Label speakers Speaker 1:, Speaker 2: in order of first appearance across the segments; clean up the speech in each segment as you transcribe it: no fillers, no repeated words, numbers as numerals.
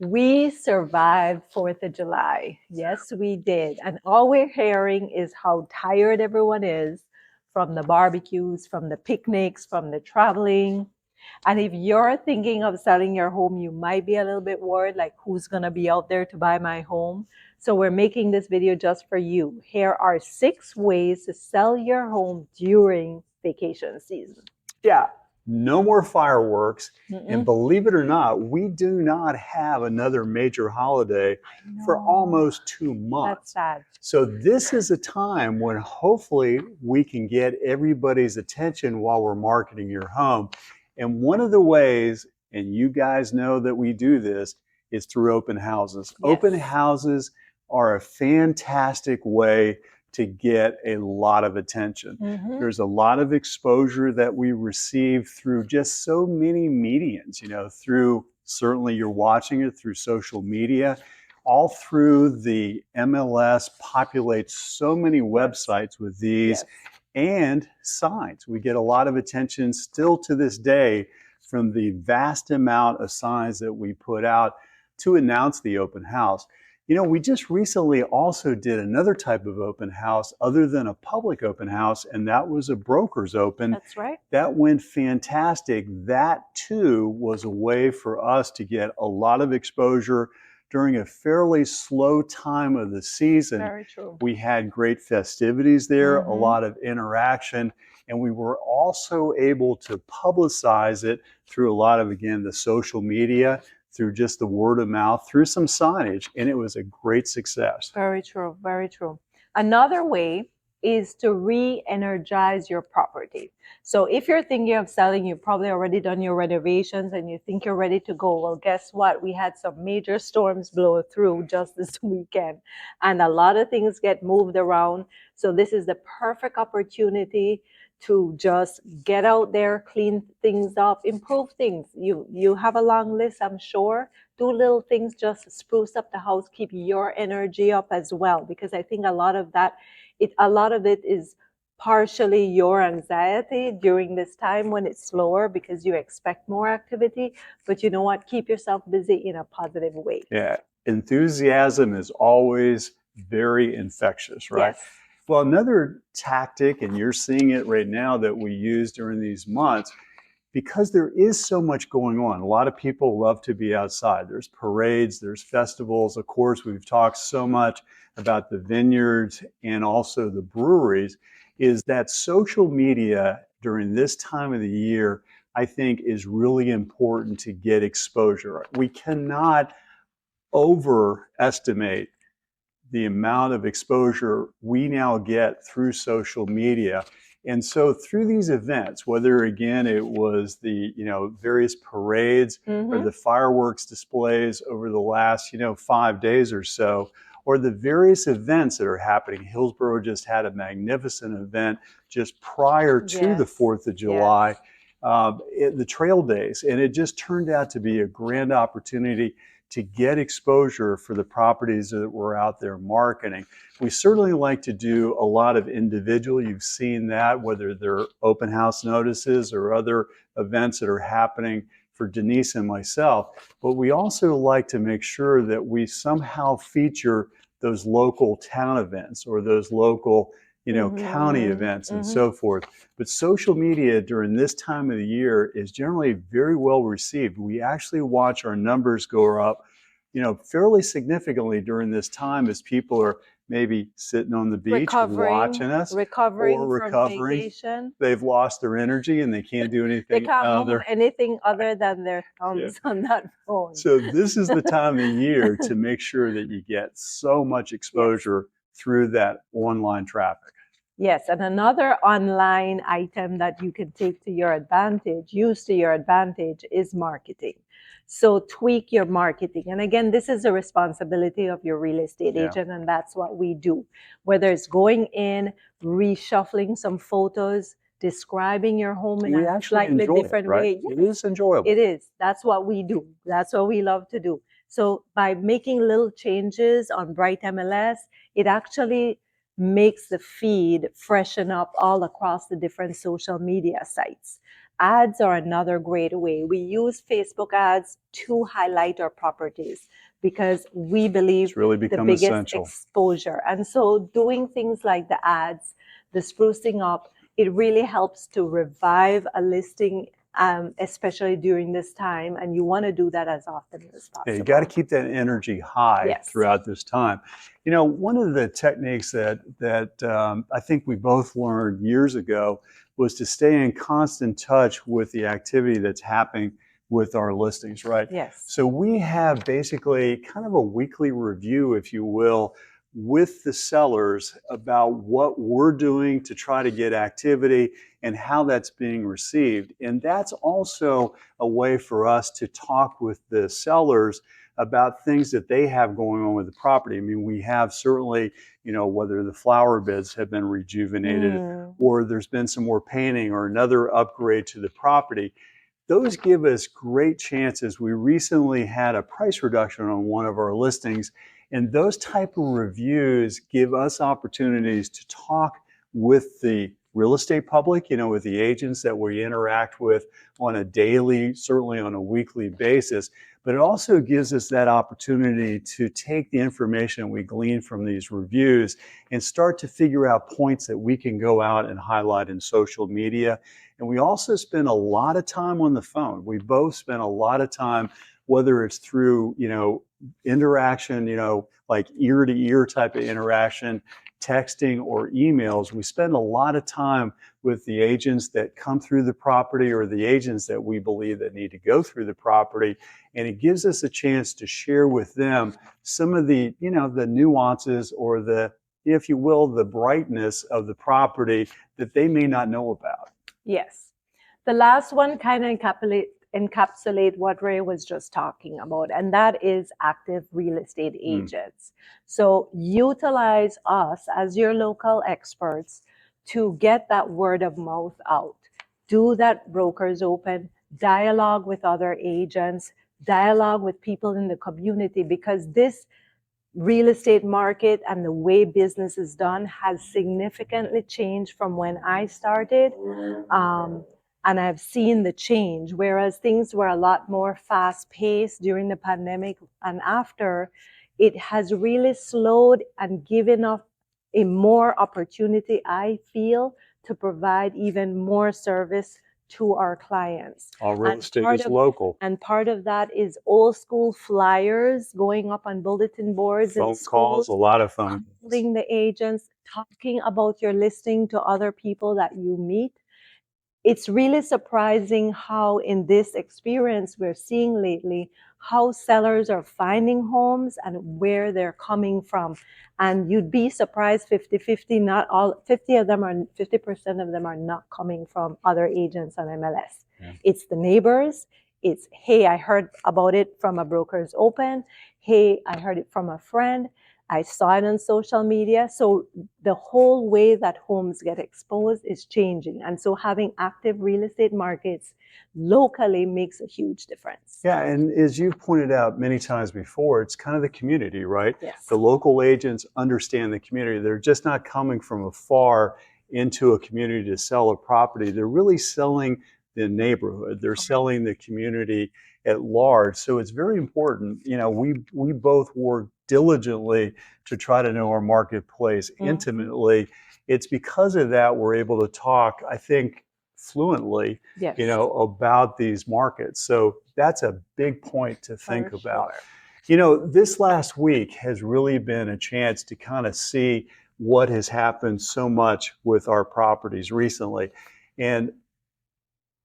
Speaker 1: We survived 4th of July. Yes, we did. And all we're hearing is how tired everyone is from the barbecues, from the picnics, from the traveling. And if you're thinking of selling your home, you might be a little bit worried, like who's going to be out there to buy my home? So we're making this video just for you. Here are 6 ways to sell your home during vacation season.
Speaker 2: Yeah, no more fireworks.
Speaker 1: Mm-mm.
Speaker 2: And believe it or not, we do not have another major holiday for almost 2 months.
Speaker 1: That's sad.
Speaker 2: So this is a time when hopefully we can get everybody's attention while we're marketing your home. And one of the ways, and you guys know that we do this, is through open houses.
Speaker 1: Yes.
Speaker 2: Open houses are a fantastic way to get a lot of attention.
Speaker 1: Mhm.
Speaker 2: There's a lot of exposure that we receive through just so many mediums, through certainly you're watching it through social media, all through the MLS populates so many websites with these.
Speaker 1: Yes.
Speaker 2: And signs. We get a lot of attention still to this day from the vast amount of signs that we put out to announce the open house. We just recently also did another type of open house other than a public open house, and that was a broker's open.
Speaker 1: That's right.
Speaker 2: That went fantastic. That too was a way for us to get a lot of exposure during a fairly slow time of the season.
Speaker 1: Very true.
Speaker 2: We had great festivities there, a
Speaker 1: Mhm.
Speaker 2: lot of interaction, and we were also able to publicize it through a lot of, again, the social media, through just the word of mouth, through some signage, and it was a great success.
Speaker 1: Very true, very true. Another way is to re-energize your property. So if you're thinking of selling, you've probably already done your renovations and you think you're ready to go. Well, guess what? We had some major storms blow through just this weekend, and a lot of things get moved around. So this is the perfect opportunity to just get out there, clean things up, improve things. You have a long list, I'm sure. Do little things just to spruce up the house, keep your energy up as well, because I think a lot of it is partially your anxiety during this time when it's slower because you expect more activity. But you know what? Keep yourself busy in a positive way.
Speaker 2: Yeah, enthusiasm is always very infectious, right?
Speaker 1: Yes.
Speaker 2: Well, another tactic, and you're seeing it right now, that we use during these months, because there is so much going on. A lot of people love to be outside. There's parades, there's festivals. Of course, we've talked so much about the vineyards and also the breweries, is that social media during this time of the year, I think, is really important to get exposure. We cannot overestimate the amount of exposure we now get through social media. And so through these events, whether again it was the various parades or the fireworks displays over the last 5 days or so, or the various events that are happening. Hillsborough just had a magnificent event just prior to the 4th of July, the trail days, and it just turned out to be a grand opportunity to get exposure for the properties that we're out there marketing. We certainly like to do a lot of individual. You've seen that, whether they're open house notices or other events that are happening for Denise and myself. But we also like to make sure that we somehow feature those local town events or those local county events and so forth. But social media during this time of the year is generally very well received. We actually watch our numbers go up, fairly significantly during this time as people are maybe sitting on the beach watching us,
Speaker 1: recovering
Speaker 2: or
Speaker 1: from vacation.
Speaker 2: They've lost their energy and they can't do anything.
Speaker 1: They can't move anything other than their thumbs on that phone.
Speaker 2: So this is the time of year to make sure that you get so much exposure through that online traffic.
Speaker 1: Yes, and another online item that you can take to your advantage, use to your advantage, is marketing. So tweak your marketing. And again, this is a responsibility of your real estate agent, and that's what we do. Whether it's going in, reshuffling some photos, describing your home in a slightly different way.
Speaker 2: It is enjoyable.
Speaker 1: It is. That's what we do. That's what we love to do. So by making little changes on Bright MLS, it actually makes the feed freshen up all across the different social media sites. Ads are another great way. We use Facebook ads to highlight our properties because we believe
Speaker 2: It's really
Speaker 1: the
Speaker 2: become
Speaker 1: biggest
Speaker 2: essential.
Speaker 1: exposure. And so doing things like the ads, the sprucing up, it really helps to revive a listing, especially during this time. And you want to do that as often as possible.
Speaker 2: Yeah, you got to keep that energy high
Speaker 1: Yes.
Speaker 2: throughout this time. You know, one of the techniques that I think we both learned years ago was to stay in constant touch with the activity that's happening with our listings, right?
Speaker 1: Yes.
Speaker 2: So we have basically kind of a weekly review, if you will, with the sellers about what we're doing to try to get activity and how that's being received. And that's also a way for us to talk with the sellers about things that they have going on with the property. I mean, we have certainly, you know, whether the flower beds have been rejuvenated or there's been some more painting or another upgrade to the property. Those give us great chances. We recently had a price reduction on one of our listings, and those type of reviews give us opportunities to talk with the real estate public, you know, with the agents that we interact with on a daily, certainly on a weekly basis. But it also gives us that opportunity to take the information we glean from these reviews and start to figure out points that we can go out and highlight in social media. And we also spend a lot of time on the phone. We both spend a lot of time, whether it's through, you know, interaction, you know, like ear to ear type of interaction, texting or emails. We spend a lot of time with the agents that come through the property or the agents that we believe that need to go through the property. And it gives us a chance to share with them some of the, you know, the nuances or the, if you will, the brightness of the property that they may not know about.
Speaker 1: Yes. The last one kind of encapsulate what Ray was just talking about, and that is active real estate agents. So utilize us as your local experts to get that word of mouth out. Do that brokers open, dialogue with other agents, dialogue with people in the community, because this real estate market and the way business is done has significantly changed from when I started. And I've seen the change, whereas things were a lot more fast paced during the pandemic and after, it has really slowed and given us a more opportunity, I feel, to provide even more service to our clients.
Speaker 2: All real estate is local.
Speaker 1: And part of that is old school flyers going up on bulletin boards and
Speaker 2: phone calls, a lot of phone calls.
Speaker 1: Calling the agents, talking about your listing to other people that you meet. It's really surprising how in this experience we're seeing lately how sellers are finding homes and where they're coming from. And you'd be surprised 50-50, not all 50% of them are not coming from other agents on MLS. Yeah. It's the neighbors. It's, hey, I heard about it from a broker's open. Hey, I heard it from a friend. I saw it on social media. So the whole way that homes get exposed is changing. And so having active real estate markets locally makes a huge difference.
Speaker 2: Yeah, and as you've pointed out many times before, it's kind of the community, right?
Speaker 1: Yes.
Speaker 2: The local agents understand the community. They're just not coming from afar into a community to sell a property. They're really selling the neighborhood. They're selling the community at large. So it's very important. You know, we both work diligently to try to know our marketplace intimately. It's because of that we're able to talk, I think, fluently,
Speaker 1: Yes.
Speaker 2: you know, about these markets. So that's a big point to think about. Sure. You know, this last week has really been a chance to kind of see what has happened so much with our properties recently. And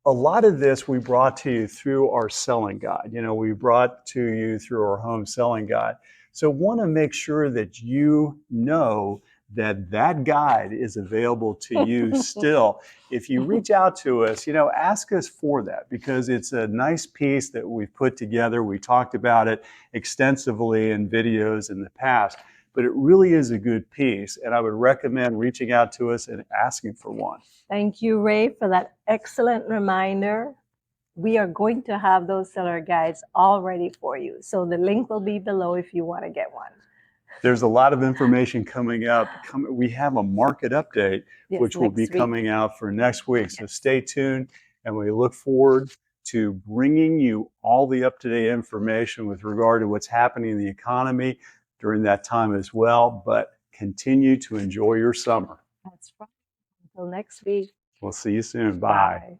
Speaker 2: a lot of this we brought to you through our selling guide. You know, we brought to you through our home selling guide. So want to make sure that you know that that guide is available to you still. If you reach out to us, you know, ask us for that because it's a nice piece that we've put together. We talked about it extensively in videos in the past, but it really is a good piece. And I would recommend reaching out to us and asking for one.
Speaker 1: Thank you, Ray, for that excellent reminder. We are going to have those seller guides all ready for you. So the link will be below if you want to get one.
Speaker 2: There's a lot of information coming up. We have a market update, which will be coming out for next week. So stay tuned. and we look forward to bringing you all the up-to-date information with regard to what's happening in the economy during that time as well. But continue to enjoy your summer.
Speaker 1: That's right. Until next week.
Speaker 2: We'll see you soon. Bye.